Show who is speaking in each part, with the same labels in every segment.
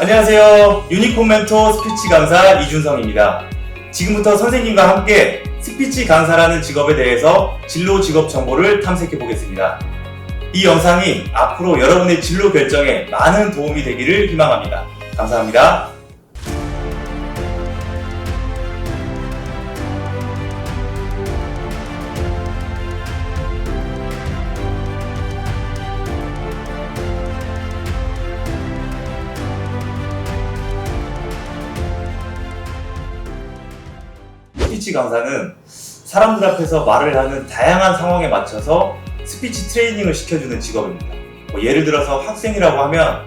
Speaker 1: 안녕하세요. 유니콘 멘토 스피치 강사 이준성입니다. 지금부터 선생님과 함께 스피치 강사라는 직업에 대해서 진로 직업 정보를 탐색해 보겠습니다. 이 영상이 앞으로 여러분의 진로 결정에 많은 도움이 되기를 희망합니다. 감사합니다. 스피치 강사는 사람들 앞에서 말을 하는 다양한 상황에 맞춰서 스피치 트레이닝을 시켜주는 직업입니다. 예를 들어서 학생이라고 하면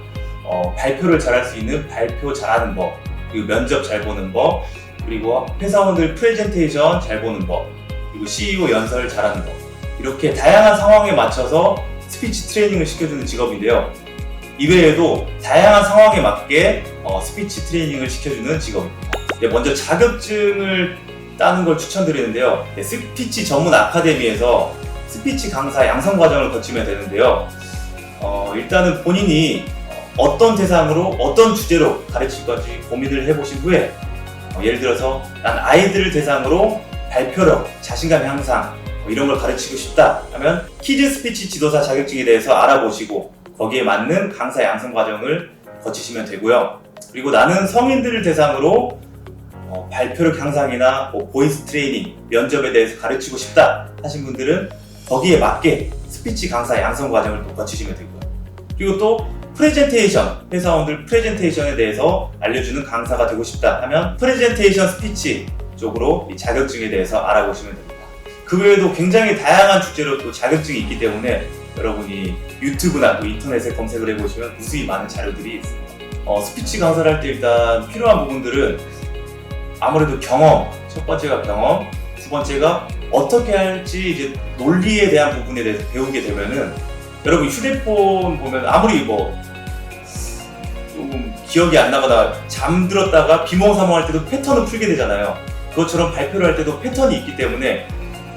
Speaker 1: 발표를 잘할 수 있는 발표 잘하는 법, 그리고 면접 잘 보는 법, 그리고 회사원들 프레젠테이션 잘 보는 법, 그리고 CEO 연설 잘하는 법, 이렇게 다양한 상황에 맞춰서 스피치 트레이닝을 시켜주는 직업인데요. 이외에도 다양한 상황에 맞게 스피치 트레이닝을 시켜주는 직업입니다. 먼저 자격증을 따는 걸 추천드리는데요. 스피치 전문 아카데미에서 스피치 강사 양성 과정을 거치면 되는데요. 일단은 본인이 어떤 대상으로 어떤 주제로 가르칠 건지 고민을 해보신 후에 예를 들어서 난 아이들을 대상으로 발표력, 자신감 향상 이런 걸 가르치고 싶다 하면 키즈 스피치 지도사 자격증에 대해서 알아보시고 거기에 맞는 강사 양성 과정을 거치시면 되고요. 그리고 나는 성인들을 대상으로 발표력 향상이나 보이스 트레이닝, 면접에 대해서 가르치고 싶다 하신 분들은 거기에 맞게 스피치 강사 양성 과정을 또 거치시면 되고요. 그리고 또 프레젠테이션, 회사원들 프레젠테이션에 대해서 알려주는 강사가 되고 싶다 하면 프레젠테이션 스피치 쪽으로 이 자격증에 대해서 알아보시면 됩니다. 그 외에도 굉장히 다양한 주제로 또 자격증이 있기 때문에 여러분이 유튜브나 또 인터넷에 검색을 해보시면 무수히 많은 자료들이 있습니다. 스피치 강사를 할 때 일단 필요한 부분들은 아무래도 경험, 첫 번째가 경험, 두 번째가 어떻게 할지 이제 논리에 대한 부분에 대해서 배우게 되면은 여러분 휴대폰 보면 아무리 조금 기억이 안 나거나 잠들었다가 비몽사몽할 때도 패턴을 풀게 되잖아요. 그것처럼 발표를 할 때도 패턴이 있기 때문에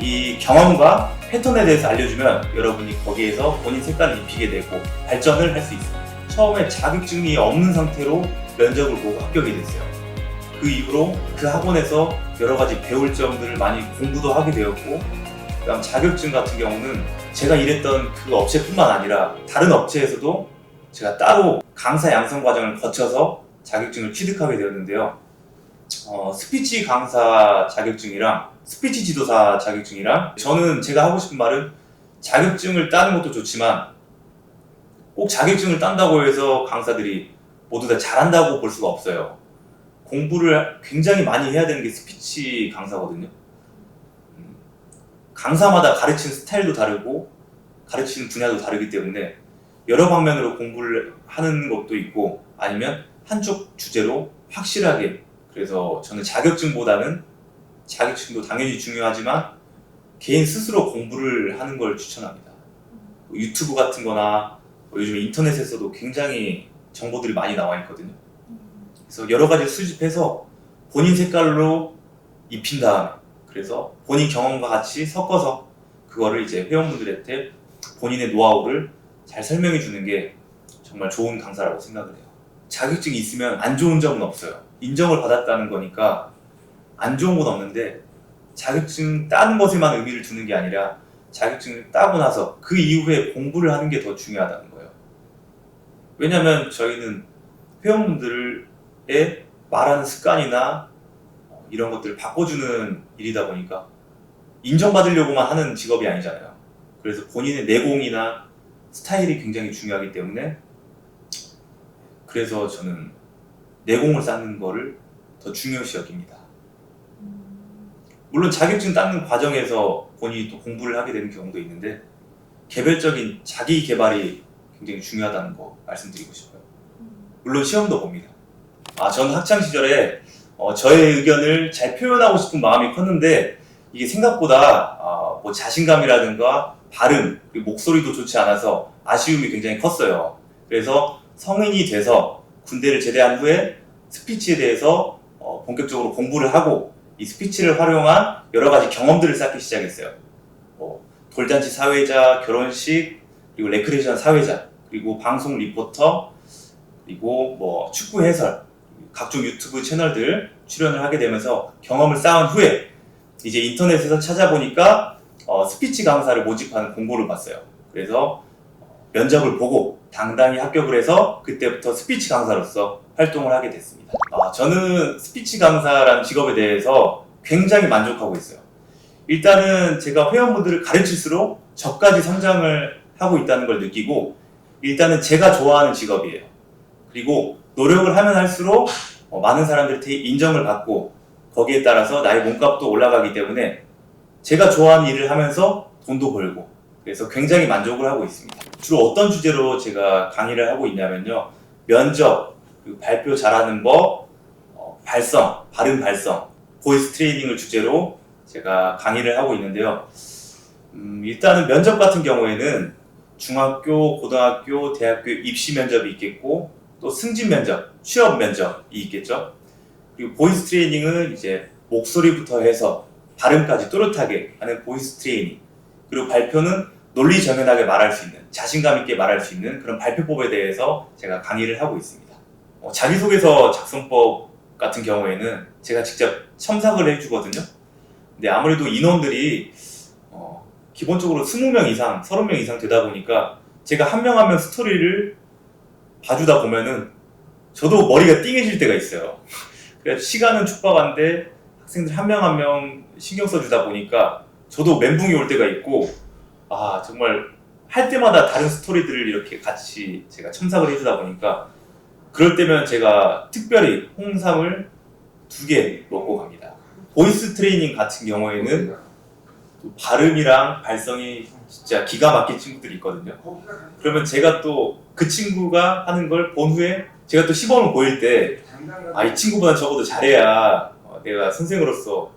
Speaker 1: 이 경험과 패턴에 대해서 알려주면 여러분이 거기에서 본인 색깔을 입히게 되고 발전을 할 수 있습니다. 처음에 자격증이 없는 상태로 면접을 보고 합격이 됐어요. 그 이후로 그 학원에서 여러 가지 배울 점들을 많이 공부도 하게 되었고, 그다음 자격증 같은 경우는 제가 일했던 그 업체뿐만 아니라 다른 업체에서도 제가 따로 강사 양성 과정을 거쳐서 자격증을 취득하게 되었는데요. 스피치 강사 자격증이랑 스피치 지도사 자격증이랑 저는 제가 하고 싶은 말은 자격증을 따는 것도 좋지만 꼭 자격증을 딴다고 해서 강사들이 모두 다 잘한다고 볼 수가 없어요. 공부를 굉장히 많이 해야 되는 게 스피치 강사거든요. 강사마다 가르치는 스타일도 다르고 가르치는 분야도 다르기 때문에 여러 방면으로 공부를 하는 것도 있고 아니면 한쪽 주제로 확실하게, 그래서 저는 자격증보다는 자격증도 당연히 중요하지만 개인 스스로 공부를 하는 걸 추천합니다. 유튜브 같은 거나 요즘 인터넷에서도 굉장히 정보들이 많이 나와 있거든요. 그래서 여러 가지 수집해서 본인 색깔로 입힌 다음에, 그래서 본인 경험과 같이 섞어서 그거를 이제 회원분들한테 본인의 노하우를 잘 설명해 주는 게 정말 좋은 강사라고 생각을 해요. 자격증이 있으면 안 좋은 점은 없어요. 인정을 받았다는 거니까 안 좋은 건 없는데 자격증 따는 것에만 의미를 두는 게 아니라 자격증을 따고 나서 그 이후에 공부를 하는 게 더 중요하다는 거예요. 왜냐면 저희는 회원분들의 말하는 습관이나 이런 것들을 바꿔주는 일이다 보니까 인정받으려고만 하는 직업이 아니잖아요. 그래서 본인의 내공이나 스타일이 굉장히 중요하기 때문에 그래서 저는 내공을 쌓는 거를 더 중요시 여깁니다. 물론 자격증 따는 과정에서 본인이 또 공부를 하게 되는 경우도 있는데 개별적인 자기 개발이 굉장히 중요하다는 거 말씀드리고 싶어요. 물론 시험도 봅니다. 저는 학창 시절에 저의 의견을 잘 표현하고 싶은 마음이 컸는데 이게 생각보다 뭐 자신감이라든가 발음, 그리고 목소리도 좋지 않아서 아쉬움이 굉장히 컸어요. 그래서 성인이 돼서 군대를 제대한 후에 스피치에 대해서 본격적으로 공부를 하고 이 스피치를 활용한 여러 가지 경험들을 쌓기 시작했어요. 돌잔치 사회자, 결혼식, 그리고 레크레이션 사회자, 그리고 방송 리포터, 그리고 뭐 축구 해설, 각종 유튜브 채널들 출연을 하게 되면서 경험을 쌓은 후에 이제 인터넷에서 찾아보니까 스피치 강사를 모집하는 공고를 봤어요. 그래서 면접을 보고 당당히 합격을 해서 그때부터 스피치 강사로서 활동을 하게 됐습니다. 저는 스피치 강사라는 직업에 대해서 굉장히 만족하고 있어요. 일단은 제가 회원분들을 가르칠수록 저까지 성장을 하고 있다는 걸 느끼고, 일단은 제가 좋아하는 직업이에요. 그리고 노력을 하면 할수록 많은 사람들한테 인정을 받고 거기에 따라서 나의 몸값도 올라가기 때문에 제가 좋아하는 일을 하면서 돈도 벌고, 그래서 굉장히 만족을 하고 있습니다. 주로 어떤 주제로 제가 강의를 하고 있냐면요, 면접, 발표 잘하는 법, 발성, 발음 발성, 보이스 트레이닝을 주제로 제가 강의를 하고 있는데요. 일단은 면접 같은 경우에는 중학교, 고등학교, 대학교 입시 면접이 있겠고, 또 승진 면접, 취업 면접이 있겠죠. 그리고 보이스 트레이닝은 이제 목소리부터 해서 발음까지 또렷하게 하는 보이스 트레이닝, 그리고 발표는 논리정연하게 말할 수 있는, 자신감 있게 말할 수 있는 그런 발표법에 대해서 제가 강의를 하고 있습니다. 자기소개서 작성법 같은 경우에는 제가 직접 첨삭을 해주거든요. 근데 아무래도 인원들이 기본적으로 20명 이상, 30명 이상 되다 보니까 제가 한 명 한 명 스토리를 봐주다 보면은 저도 머리가 띵해질 때가 있어요. 그래서 시간은 촉박한데 학생들 한 명 한 명 신경 써주다 보니까 저도 멘붕이 올 때가 있고, 정말 할 때마다 다른 스토리들을 이렇게 같이 제가 첨삭을 해주다 보니까 그럴 때면 제가 특별히 홍삼을 2개 먹고 갑니다. 보이스 트레이닝 같은 경우에는 또 발음이랑 발성이 진짜 기가 막힌 친구들이 있거든요. 그러면 제가 또 그 친구가 하는 걸 본 후에 제가 또 시범을 보일 때 이 친구보다 적어도 잘해야 내가 선생으로서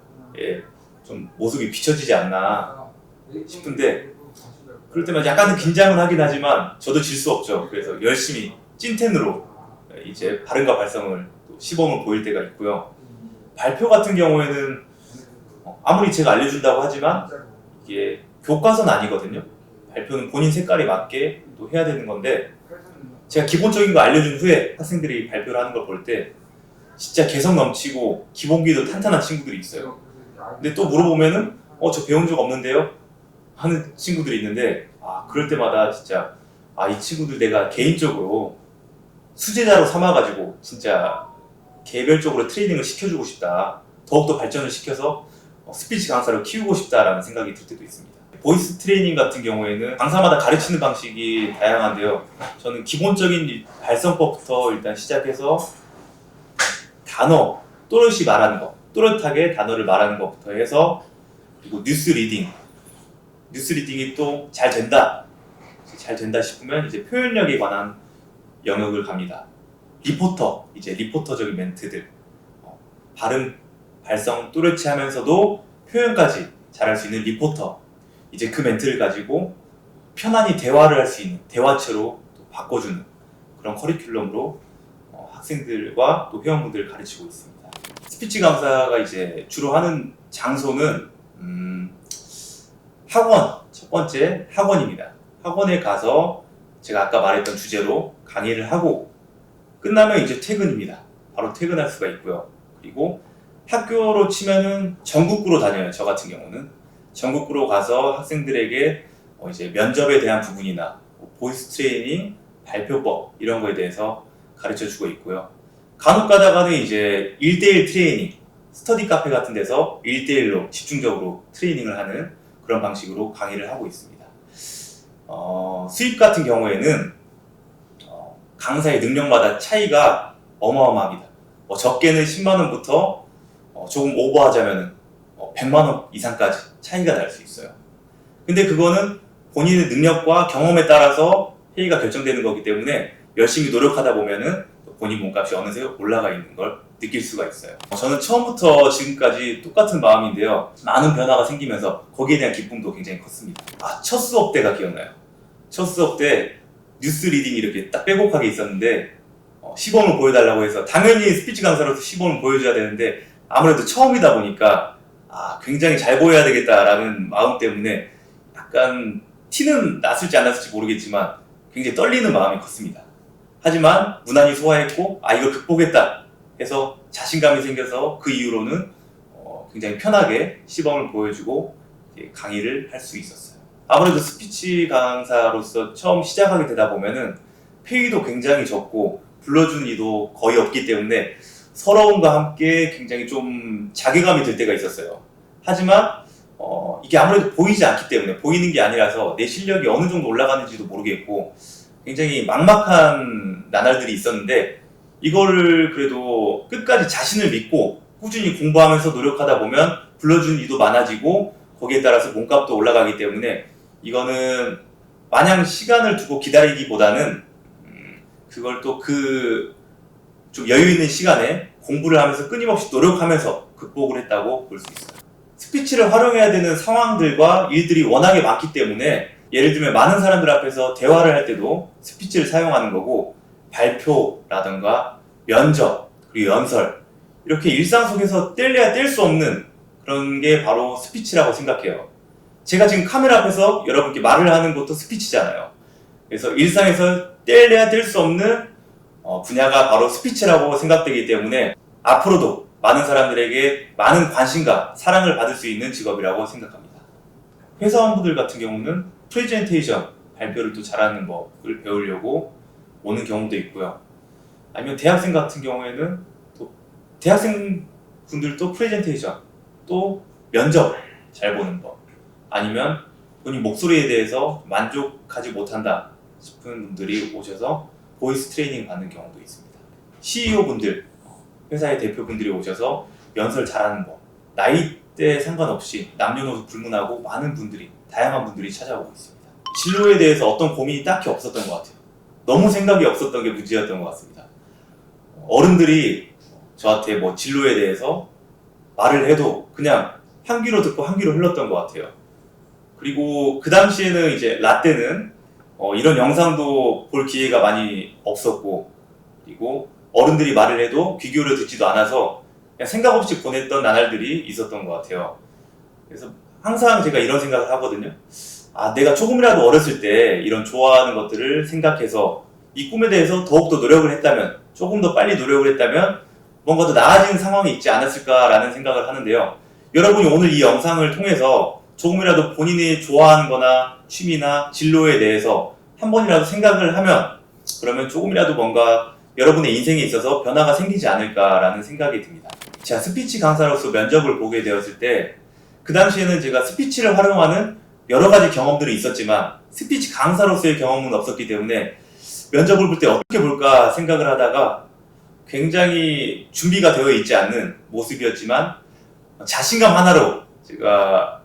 Speaker 1: 좀 모습이 비춰지지 않나 싶은데, 그럴 때만 약간은 긴장은 하긴 하지만 저도 질 수 없죠. 그래서 열심히 찐텐으로 이제 발음과 발성을 또 시범을 보일 때가 있고요. 발표 같은 경우에는 아무리 제가 알려준다고 하지만 이게 교과서는 아니거든요. 발표는 본인 색깔에 맞게 또 해야 되는 건데, 제가 기본적인 거 알려준 후에 학생들이 발표를 하는 걸 볼 때 진짜 개성 넘치고 기본기도 탄탄한 친구들이 있어요. 근데 또 물어보면은 저 배운 적 없는데요? 하는 친구들이 있는데, 그럴 때마다 진짜 이 친구들 내가 개인적으로 수제자로 삼아가지고 진짜 개별적으로 트레이닝을 시켜주고 싶다, 더욱더 발전을 시켜서 스피치 강사로 키우고 싶다라는 생각이 들 때도 있습니다. 보이스 트레이닝 같은 경우에는 강사마다 가르치는 방식이 다양한데요, 저는 기본적인 발성법부터 일단 시작해서 단어, 또렷이 말하는 것, 또렷하게 단어를 말하는 것부터 해서, 그리고 뉴스 리딩이 또 잘 된다 싶으면 이제 표현력에 관한 영역을 갑니다. 리포터적인 멘트들, 발음, 발성 또렷이 하면서도 표현까지 잘할 수 있는 리포터, 이제 그 멘트를 가지고 편안히 대화를 할 수 있는 대화체로 또 바꿔주는 그런 커리큘럼으로 학생들과 또 회원분들을 가르치고 있습니다. 스피치 강사가 이제 주로 하는 장소는 학원, 첫 번째 학원입니다. 학원에 가서 제가 아까 말했던 주제로 강의를 하고 끝나면 이제 퇴근입니다. 바로 퇴근할 수가 있고요. 그리고 학교로 치면은 전국구로 다녀요. 저 같은 경우는 전국구로 가서 학생들에게 이제 면접에 대한 부분이나 보이스 트레이닝, 발표법 이런 거에 대해서 가르쳐주고 있고요. 간혹 가다가는 이제 1대1 트레이닝, 스터디 카페 같은 데서 1대1로 집중적으로 트레이닝을 하는 그런 방식으로 강의를 하고 있습니다. 수입 같은 경우에는 강사의 능력마다 차이가 어마어마합니다. 적게는 10만원부터 조금 오버하자면 100만원 이상까지 차이가 날 수 있어요. 근데 그거는 본인의 능력과 경험에 따라서 회의가 결정되는 거기 때문에 열심히 노력하다 보면은 본인 몸값이 어느새 올라가 있는 걸 느낄 수가 있어요. 저는 처음부터 지금까지 똑같은 마음인데요, 많은 변화가 생기면서 거기에 대한 기쁨도 굉장히 컸습니다. 첫 수업 때가 기억나요. 첫 수업 때 뉴스 리딩이 이렇게 딱 빼곡하게 있었는데 시범을 보여달라고 해서, 당연히 스피치 강사로서 시범을 보여줘야 되는데 아무래도 처음이다 보니까 굉장히 잘 보여야 되겠다라는 마음 때문에 약간 티는 났을지 안 났을지 모르겠지만 굉장히 떨리는 마음이 컸습니다. 하지만 무난히 소화했고 이걸 극복했다 해서 자신감이 생겨서 그 이후로는 굉장히 편하게 시범을 보여주고 강의를 할 수 있었어요. 아무래도 스피치 강사로서 처음 시작하게 되다 보면은 페이도 굉장히 적고 불러준 이도 거의 없기 때문에 서러움과 함께 굉장히 좀 자괴감이 들 때가 있었어요. 하지만 이게 아무래도 보이지 않기 때문에, 보이는 게 아니라서 내 실력이 어느 정도 올라가는지도 모르겠고 굉장히 막막한 나날들이 있었는데, 이거를 그래도 끝까지 자신을 믿고 꾸준히 공부하면서 노력하다 보면 불러준 이도 많아지고 거기에 따라서 몸값도 올라가기 때문에, 이거는 마냥 시간을 두고 기다리기보다는 그걸 또 좀 여유 있는 시간에 공부를 하면서 끊임없이 노력하면서 극복을 했다고 볼 수 있어요. 스피치를 활용해야 되는 상황들과 일들이 워낙에 많기 때문에, 예를 들면 많은 사람들 앞에서 대화를 할 때도 스피치를 사용하는 거고, 발표라든가 면접, 그리고 연설, 이렇게 일상 속에서 뗄래야 뗄 수 없는 그런 게 바로 스피치라고 생각해요. 제가 지금 카메라 앞에서 여러분께 말을 하는 것도 스피치잖아요. 그래서 일상에서 뗄래야 뗄 수 없는 분야가 바로 스피치라고 생각되기 때문에 앞으로도 많은 사람들에게 많은 관심과 사랑을 받을 수 있는 직업이라고 생각합니다. 회사원분들 같은 경우는 프레젠테이션, 발표를 또 잘하는 법을 배우려고 오는 경우도 있고요. 아니면 대학생 같은 경우에는 또 대학생 분들도 프레젠테이션, 또 면접 잘 보는 법, 아니면 본인 목소리에 대해서 만족하지 못한다 싶은 분들이 오셔서 보이스 트레이닝 받는 경우도 있습니다. CEO 분들, 회사의 대표분들이 오셔서 연설 잘하는 법, 나이대 상관없이 남녀노소 불문하고 많은 분들이, 다양한 분들이 찾아오고 있습니다. 진로에 대해서 어떤 고민이 딱히 없었던 것 같아요. 너무 생각이 없었던 게 문제였던 것 같습니다. 어른들이 저한테 진로에 대해서 말을 해도 그냥 한 귀로 듣고 한 귀로 흘렀던 것 같아요. 그리고 그 당시에는 이제 라떼는 이런 영상도 볼 기회가 많이 없었고, 그리고 어른들이 말을 해도 귀 기울여 듣지도 않아서 그냥 생각 없이 보냈던 나날들이 있었던 것 같아요. 그래서 항상 제가 이런 생각을 하거든요. 내가 조금이라도 어렸을 때 이런 좋아하는 것들을 생각해서 이 꿈에 대해서 더욱더 노력을 했다면, 조금 더 빨리 노력을 했다면 뭔가 더 나아진 상황이 있지 않았을까라는 생각을 하는데요. 여러분이 오늘 이 영상을 통해서 조금이라도 본인이 좋아하는 거나 취미나 진로에 대해서 한 번이라도 생각을 하면, 그러면 조금이라도 뭔가 여러분의 인생에 있어서 변화가 생기지 않을까라는 생각이 듭니다. 제가 스피치 강사로서 면접을 보게 되었을 때, 그 당시에는 제가 스피치를 활용하는 여러 가지 경험들이 있었지만 스피치 강사로서의 경험은 없었기 때문에 면접을 볼 때 어떻게 볼까 생각을 하다가 굉장히 준비가 되어 있지 않는 모습이었지만 자신감 하나로 제가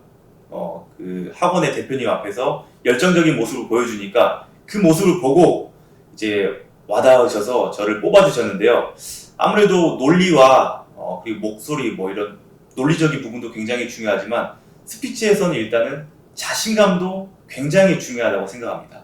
Speaker 1: 그 학원의 대표님 앞에서 열정적인 모습을 보여주니까 그 모습을 보고 이제 와닿으셔서 저를 뽑아주셨는데요. 아무래도 논리와 그리고 목소리 이런 논리적인 부분도 굉장히 중요하지만 스피치에서는 일단은 자신감도 굉장히 중요하다고 생각합니다.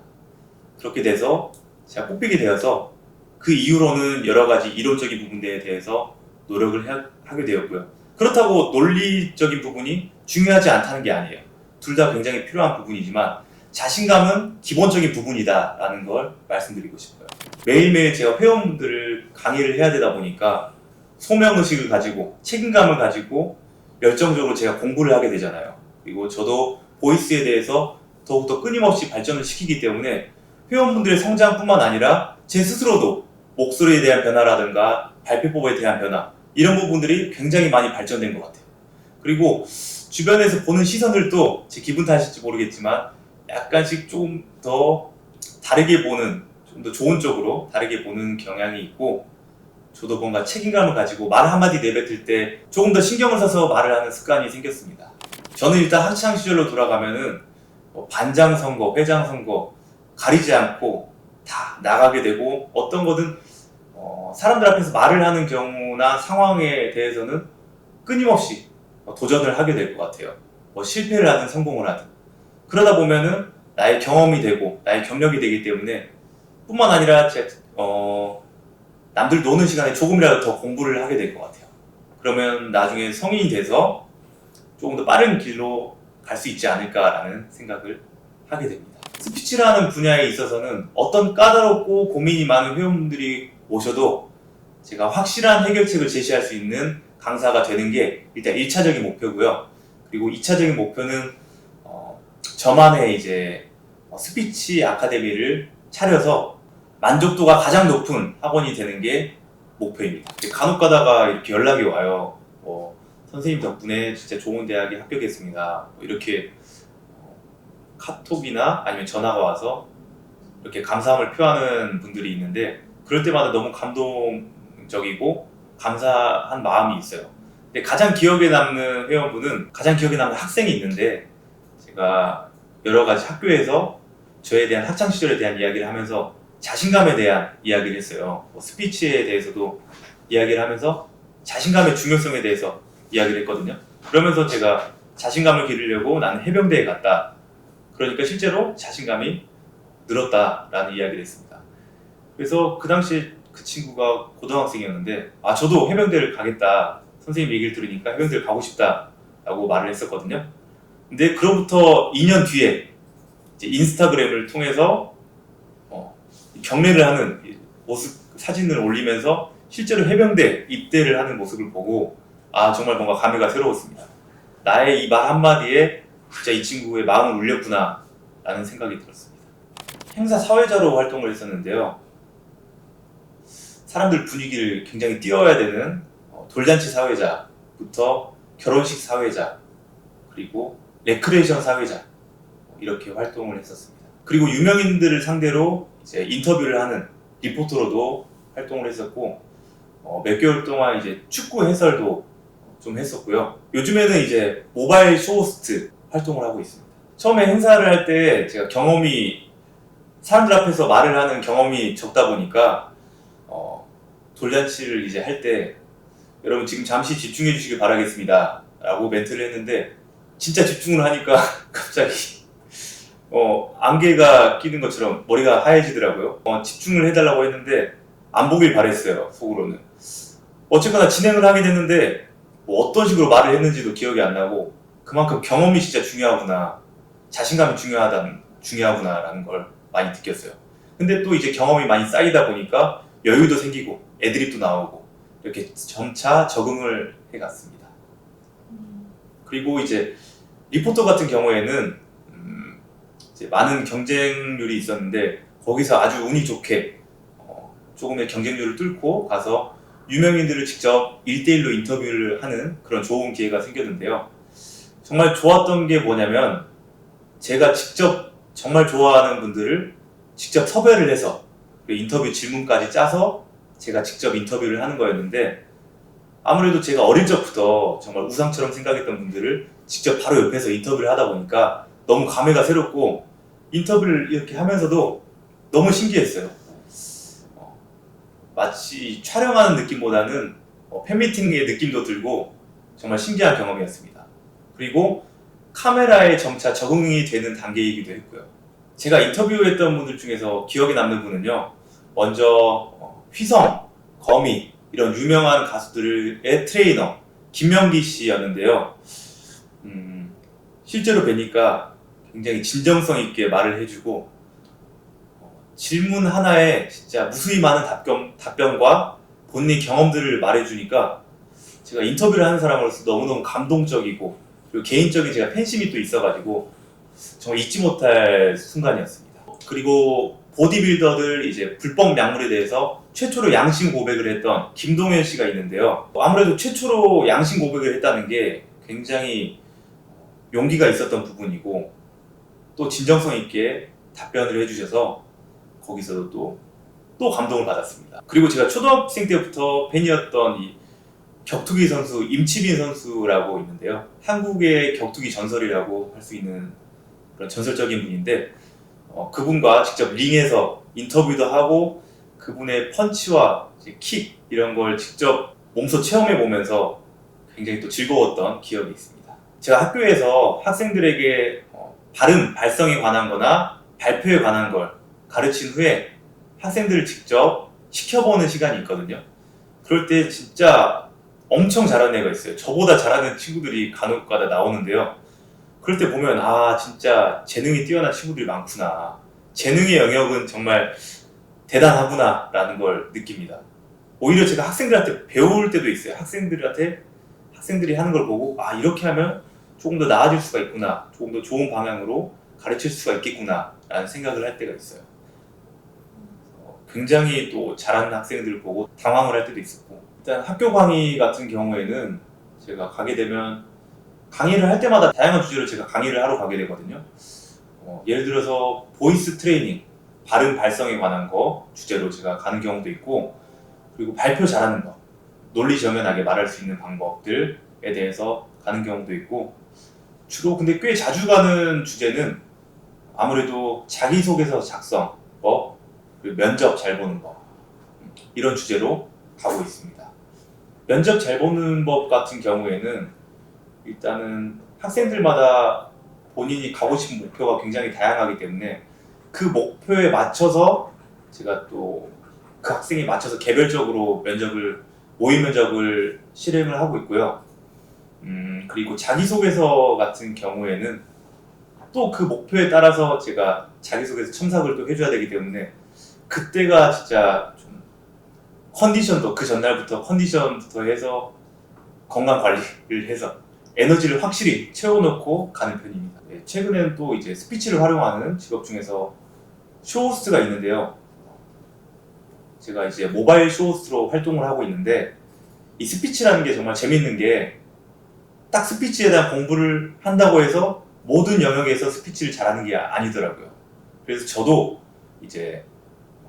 Speaker 1: 그렇게 돼서 제가 뽑히게 되어서 그 이후로는 여러 가지 이론적인 부분에 대해서 노력을 하게 되었고요. 그렇다고 논리적인 부분이 중요하지 않다는 게 아니에요. 둘 다 굉장히 필요한 부분이지만 자신감은 기본적인 부분이다라는 걸 말씀드리고 싶어요. 매일매일 제가 회원분들을 강의를 해야 되다 보니까 소명의식을 가지고 책임감을 가지고 열정적으로 제가 공부를 하게 되잖아요. 그리고 저도 보이스에 대해서 더욱더 끊임없이 발전을 시키기 때문에 회원분들의 성장뿐만 아니라 제 스스로도 목소리에 대한 변화라든가 발표법에 대한 변화, 이런 부분들이 굉장히 많이 발전된 것 같아요. 그리고 주변에서 보는 시선들도 제 기분 탓일지 모르겠지만 약간씩 좀 더 다르게 보는, 좀 더 좋은 쪽으로 다르게 보는 경향이 있고, 저도 뭔가 책임감을 가지고 말 한마디 내뱉을 때 조금 더 신경을 써서 말을 하는 습관이 생겼습니다. 저는 일단 학창 시절로 돌아가면은 반장 선거, 회장 선거 가리지 않고 다 나가게 되고, 어떤 거든 사람들 앞에서 말을 하는 경우나 상황에 대해서는 끊임없이 도전을 하게 될 것 같아요. 실패를 하든 성공을 하든. 그러다 보면은 나의 경험이 되고 나의 경력이 되기 때문에, 뿐만 아니라 남들 노는 시간에 조금이라도 더 공부를 하게 될 것 같아요. 그러면 나중에 성인이 돼서 조금 더 빠른 길로 갈 수 있지 않을까라는 생각을 하게 됩니다. 스피치라는 분야에 있어서는 어떤 까다롭고 고민이 많은 회원분들이 오셔도 제가 확실한 해결책을 제시할 수 있는 강사가 되는 게 일단 1차적인 목표고요. 그리고 2차적인 목표는 저만의 이제 스피치 아카데미를 차려서 만족도가 가장 높은 학원이 되는 게 목표입니다. 간혹 가다가 이렇게 연락이 와요. 선생님 덕분에 진짜 좋은 대학에 합격했습니다. 이렇게 카톡이나 아니면 전화가 와서 이렇게 감사함을 표하는 분들이 있는데, 그럴 때마다 너무 감동적이고 감사한 마음이 있어요. 근데 가장 기억에 남는 회원분은, 가장 기억에 남는 학생이 있는데, 제가 여러 가지 학교에서 저에 대한 학창시절에 대한 이야기를 하면서 자신감에 대한 이야기를 했어요. 스피치에 대해서도 이야기를 하면서 자신감의 중요성에 대해서 이야기를 했거든요. 그러면서 제가 자신감을 기르려고 나는 해병대에 갔다. 그러니까 실제로 자신감이 늘었다라는 이야기를 했습니다. 그래서 그 당시에 그 친구가 고등학생이었는데, 저도 해병대를 가겠다. 선생님 얘기를 들으니까 해병대를 가고 싶다라고 말을 했었거든요. 근데 그로부터 2년 뒤에 이제 인스타그램을 통해서 경례를 하는 모습 사진을 올리면서 실제로 해병대 입대를 하는 모습을 보고 정말 뭔가 감회가 새로웠습니다. 나의 이 말 한마디에 진짜 이 친구의 마음을 울렸구나 라는 생각이 들었습니다. 행사 사회자로 활동을 했었는데요. 사람들 분위기를 굉장히 띄워야 되는 돌잔치 사회자부터 결혼식 사회자, 그리고 레크레이션 사회자, 이렇게 활동을 했었습니다. 그리고 유명인들을 상대로 이제 인터뷰를 하는 리포터로도 활동을 했었고, 몇 개월 동안 이제 축구 해설도 좀 했었고요. 요즘에는 이제 모바일 쇼호스트 활동을 하고 있습니다. 처음에 행사를 할 때 제가 사람들 앞에서 말을 하는 경험이 적다 보니까 돌잔치를 이제 할 때 여러분 지금 잠시 집중해 주시길 바라겠습니다 라고 멘트를 했는데, 진짜 집중을 하니까 갑자기 안개가 끼는 것처럼 머리가 하얘지더라고요. 집중을 해달라고 했는데 안 보길 바랬어요, 속으로는. 어쨌거나 진행을 하게 됐는데 어떤 식으로 말을 했는지도 기억이 안 나고, 그만큼 경험이 진짜 중요하구나, 자신감이 중요하구나라는 걸 많이 느꼈어요. 근데 또 이제 경험이 많이 쌓이다 보니까 여유도 생기고 애드립도 나오고 이렇게 점차 적응을 해갔습니다. 그리고 이제 리포터 같은 경우에는 이제 많은 경쟁률이 있었는데, 거기서 아주 운이 좋게 조금의 경쟁률을 뚫고 가서 유명인들을 직접 1대1로 인터뷰를 하는 그런 좋은 기회가 생겼는데요. 정말 좋았던 게 뭐냐면, 제가 직접 정말 좋아하는 분들을 직접 섭외를 해서 인터뷰 질문까지 짜서 제가 직접 인터뷰를 하는 거였는데, 아무래도 제가 어릴 적부터 정말 우상처럼 생각했던 분들을 직접 바로 옆에서 인터뷰를 하다 보니까 너무 감회가 새롭고, 인터뷰를 이렇게 하면서도 너무 신기했어요. 마치 촬영하는 느낌보다는 팬미팅의 느낌도 들고 정말 신기한 경험이었습니다. 그리고 카메라에 점차 적응이 되는 단계이기도 했고요. 제가 인터뷰했던 분들 중에서 기억에 남는 분은요, 먼저 휘성, 거미 이런 유명한 가수들의 트레이너 김명기 씨였는데요. 실제로 뵈니까 굉장히 진정성 있게 말을 해주고, 질문 하나에 진짜 무수히 많은 답변과 본인 경험들을 말해주니까 제가 인터뷰를 하는 사람으로서 너무너무 감동적이고, 그리고 개인적인 제가 팬심이 또 있어가지고 정말 잊지 못할 순간이었습니다. 그리고 보디빌더들 이제 불법 약물에 대해서 최초로 양심 고백을 했던 김동현 씨가 있는데요. 아무래도 최초로 양심 고백을 했다는 게 굉장히 용기가 있었던 부분이고, 또 진정성 있게 답변을 해주셔서 거기서도 또 감동을 받았습니다. 그리고 제가 초등학생 때부터 팬이었던 이 격투기 선수 임치빈 선수라고 있는데요. 한국의 격투기 전설이라고 할 수 있는 그런 전설적인 분인데, 그분과 직접 링에서 인터뷰도 하고 그분의 펀치와 킥 이런 걸 직접 몸소 체험해 보면서 굉장히 또 즐거웠던 기억이 있습니다. 제가 학교에서 학생들에게 발음, 발성에 관한 거나 발표에 관한 걸 가르친 후에 학생들을 직접 시켜보는 시간이 있거든요. 그럴 때 진짜 엄청 잘하는 애가 있어요. 저보다 잘하는 친구들이 간혹가다 나오는데요. 그럴 때 보면 아 진짜 재능이 뛰어난 친구들이 많구나. 재능의 영역은 정말 대단하구나 라는 걸 느낍니다. 오히려 제가 학생들한테 배울 때도 있어요. 학생들이 하는 걸 보고 아 이렇게 하면 조금 더 나아질 수가 있구나. 조금 더 좋은 방향으로 가르칠 수가 있겠구나 라는 생각을 할 때가 있어요. 굉장히 또 잘하는 학생들을 보고 당황을 할 때도 있었고, 일단 학교 강의 같은 경우에는 제가 가게 되면 강의를 할 때마다 다양한 주제로 제가 강의를 하러 가게 되거든요. 예를 들어서 보이스 트레이닝, 발음 발성에 관한 거 주제로 제가 가는 경우도 있고, 그리고 발표 잘하는 거, 논리 정연하게 말할 수 있는 방법들에 대해서 가는 경우도 있고, 주로 근데 꽤 자주 가는 주제는 아무래도 자기소개서 작성법, 그리고 면접 잘 보는 법, 이런 주제로 가고 있습니다. 면접 잘 보는 법 같은 경우에는 일단은 학생들마다 본인이 가고 싶은 목표가 굉장히 다양하기 때문에 그 목표에 맞춰서 제가 또 그 학생에 맞춰서 개별적으로 모의 면접을 실행을 하고 있고요. 그리고 자기소개서 같은 경우에는 또 그 목표에 따라서 제가 자기소개서 첨삭을 또 해줘야 되기 때문에 그때가 진짜 좀 컨디션도 그 전날부터 컨디션부터 해서 건강 관리를 해서 에너지를 확실히 채워놓고 가는 편입니다. 네, 최근에는 또 이제 스피치를 활용하는 직업 중에서 쇼호스트가 있는데요. 제가 이제 모바일 쇼호스트로 활동을 하고 있는데 이 스피치라는 게 정말 재밌는 게 딱 스피치에 대한 공부를 한다고 해서 모든 영역에서 스피치를 잘하는 게 아니더라고요. 그래서 저도 이제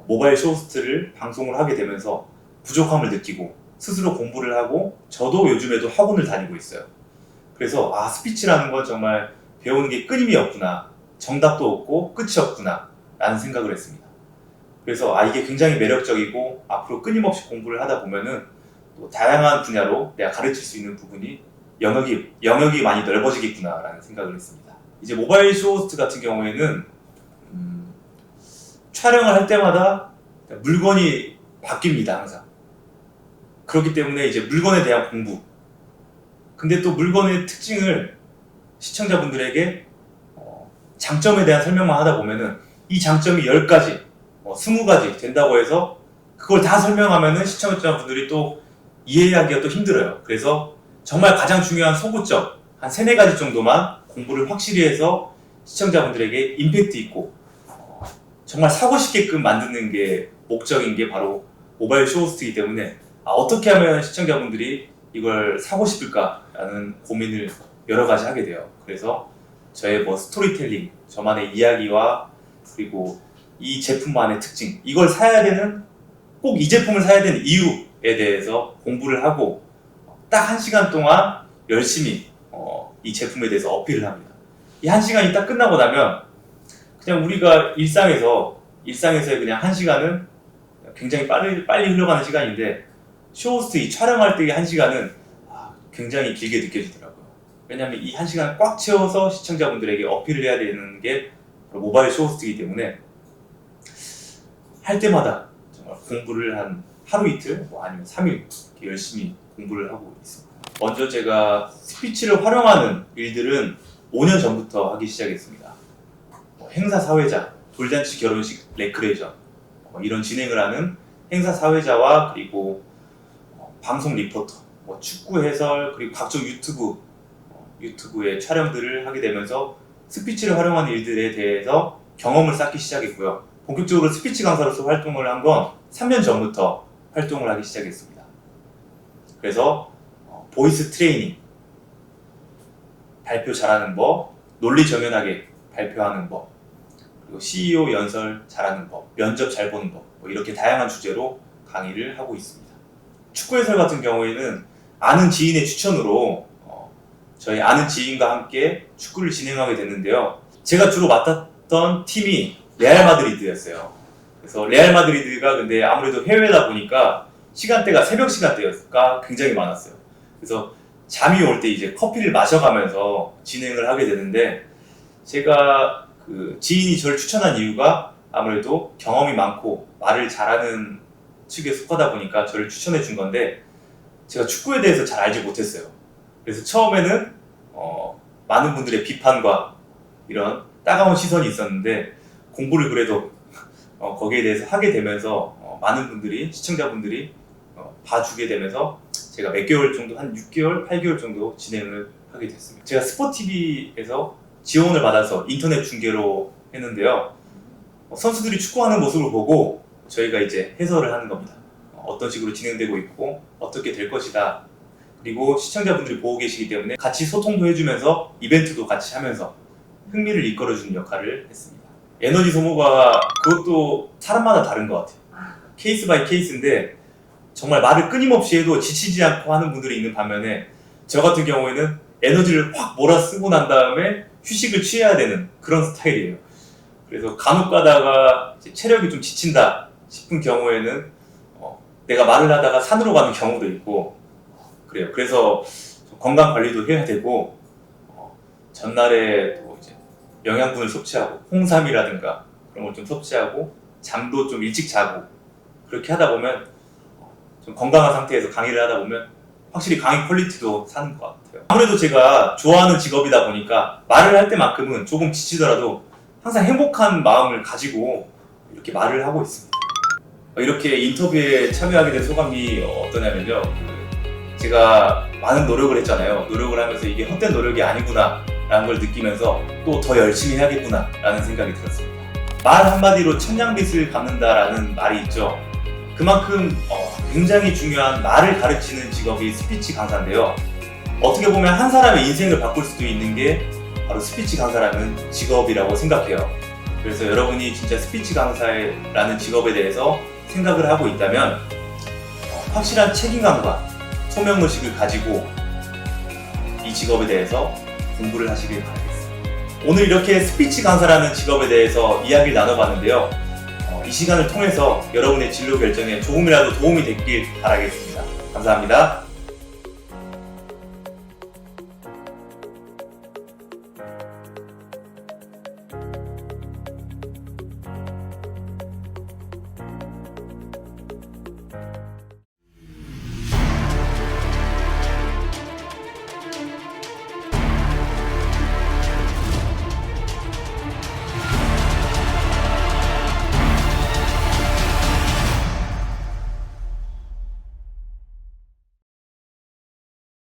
Speaker 1: 모바일 쇼호스트를 방송을 하게 되면서 부족함을 느끼고 스스로 공부를 하고 저도 요즘에도 학원을 다니고 있어요. 그래서 아 스피치라는 건 정말 배우는 게 끊임이 없구나, 정답도 없고 끝이 없구나 라는 생각을 했습니다. 그래서 아 이게 굉장히 매력적이고 앞으로 끊임없이 공부를 하다 보면은 또 다양한 분야로 내가 가르칠 수 있는 부분이 영역이 많이 넓어지겠구나 라는 생각을 했습니다. 이제 모바일 쇼호스트 같은 경우에는 촬영을 할 때마다 물건이 바뀝니다 항상. 그렇기 때문에 이제 물건에 대한 공부, 근데 또 물건의 특징을 시청자분들에게 장점에 대한 설명만 하다 보면은 이 장점이 10가지, 20가지 된다고 해서 그걸 다 설명하면은 시청자분들이 또 이해하기가 또 힘들어요. 그래서 정말 가장 중요한 소구점 한 3-4가지 정도만 공부를 확실히 해서 시청자분들에게 임팩트 있고 정말 사고 싶게끔 만드는 게 목적인 게 바로 모바일 쇼호스트이기 때문에 어떻게 하면 시청자분들이 이걸 사고 싶을까라는 고민을 여러 가지 하게 돼요. 그래서 저의 스토리텔링, 저만의 이야기와 그리고 이 제품만의 특징, 이걸 꼭 이 제품을 사야 되는 이유에 대해서 공부를 하고 딱 1시간 동안 열심히 이 제품에 대해서 어필을 합니다. 이 1시간이 딱 끝나고 나면 그냥 우리가 일상에서의 그냥 1시간은 굉장히 빨리 흘러가는 시간인데 쇼호스트 이 촬영할 때의 1시간은 굉장히 길게 느껴지더라고요. 왜냐하면 이 1시간 꽉 채워서 시청자분들에게 어필을 해야 되는 게 모바일 쇼호스트이기 때문에 할 때마다 정말 공부를 한 하루 이틀 아니면 3일 이렇게 열심히 공부를 하고 있습니다. 먼저 제가 스피치를 활용하는 일들은 5년 전부터 하기 시작했습니다. 행사 사회자, 돌잔치 결혼식 레크레이션 이런 진행을 하는 행사 사회자와 그리고 방송 리포터, 축구 해설, 그리고 각종 유튜브의 촬영들을 하게 되면서 스피치를 활용하는 일들에 대해서 경험을 쌓기 시작했고요. 본격적으로 스피치 강사로서 활동을 한 건 3년 전부터 활동을 하기 시작했습니다. 그래서 보이스 트레이닝, 발표 잘하는 법, 논리 정연하게 발표하는 법, 그리고 CEO 연설 잘하는 법, 면접 잘 보는 법 이렇게 다양한 주제로 강의를 하고 있습니다. 축구 해설 같은 경우에는 아는 지인의 추천으로 저희 아는 지인과 함께 축구를 진행하게 됐는데요. 제가 주로 맡았던 팀이 레알 마드리드였어요. 그래서 레알 마드리드가 근데 아무래도 해외다 보니까 시간대가 새벽 시간대가 굉장히 많았어요. 그래서 잠이 올 때 이제 커피를 마셔가면서 진행을 하게 되는데 제가 그 지인이 저를 추천한 이유가 아무래도 경험이 많고 말을 잘하는 측에 속하다 보니까 저를 추천해 준 건데 제가 축구에 대해서 잘 알지 못했어요. 그래서 처음에는 많은 분들의 비판과 이런 따가운 시선이 있었는데 공부를 그래도 거기에 대해서 하게 되면서 많은 분들이 시청자분들이 봐주게 되면서 제가 몇 개월 정도 한 6개월, 8개월 정도 진행을 하게 됐습니다. 제가 스포티비에서 지원을 받아서 인터넷 중계로 했는데요. 선수들이 축구하는 모습을 보고 저희가 이제 해설을 하는 겁니다. 어떤 식으로 진행되고 있고 어떻게 될 것이다. 그리고 시청자분들이 보고 계시기 때문에 같이 소통도 해주면서 이벤트도 같이 하면서 흥미를 이끌어주는 역할을 했습니다. 에너지 소모가 그것도 사람마다 다른 것 같아요. 케이스 바이 케이스인데 정말 말을 끊임없이 해도 지치지 않고 하는 분들이 있는 반면에 저 같은 경우에는 에너지를 확 몰아쓰고 난 다음에 휴식을 취해야 되는 그런 스타일이에요. 그래서 간혹 가다가 체력이 좀 지친다 싶은 경우에는 내가 말을 하다가 산으로 가는 경우도 있고 그래요. 그래서 건강 관리도 해야 되고 전날에 또 이제 영양분을 섭취하고 홍삼이라든가 그런 걸 좀 섭취하고 잠도 좀 일찍 자고 그렇게 하다 보면 좀 건강한 상태에서 강의를 하다 보면 확실히 강의 퀄리티도 사는 것 같아요. 아무래도 제가 좋아하는 직업이다 보니까 말을 할 때만큼은 조금 지치더라도 항상 행복한 마음을 가지고 이렇게 말을 하고 있습니다. 이렇게 인터뷰에 참여하게 된 소감이 어떠냐면요. 제가 많은 노력을 했잖아요. 노력을 하면서 이게 헛된 노력이 아니구나 라는 걸 느끼면서 또 더 열심히 해야겠구나 라는 생각이 들었습니다. 말 한마디로 천냥빚을 갚는다라는 말이 있죠. 그만큼 굉장히 중요한 말을 가르치는 직업이 스피치 강사인데요. 어떻게 보면 한 사람의 인생을 바꿀 수도 있는 게 바로 스피치 강사라는 직업이라고 생각해요. 그래서 여러분이 진짜 스피치 강사라는 직업에 대해서 생각을 하고 있다면 확실한 책임감과 소명의식을 가지고 이 직업에 대해서 공부를 하시길 바라겠습니다. 오늘 이렇게 스피치 강사라는 직업에 대해서 이야기를 나눠봤는데요. 이 시간을 통해서 여러분의 진로 결정에 조금이라도 도움이 됐길 바라겠습니다. 감사합니다.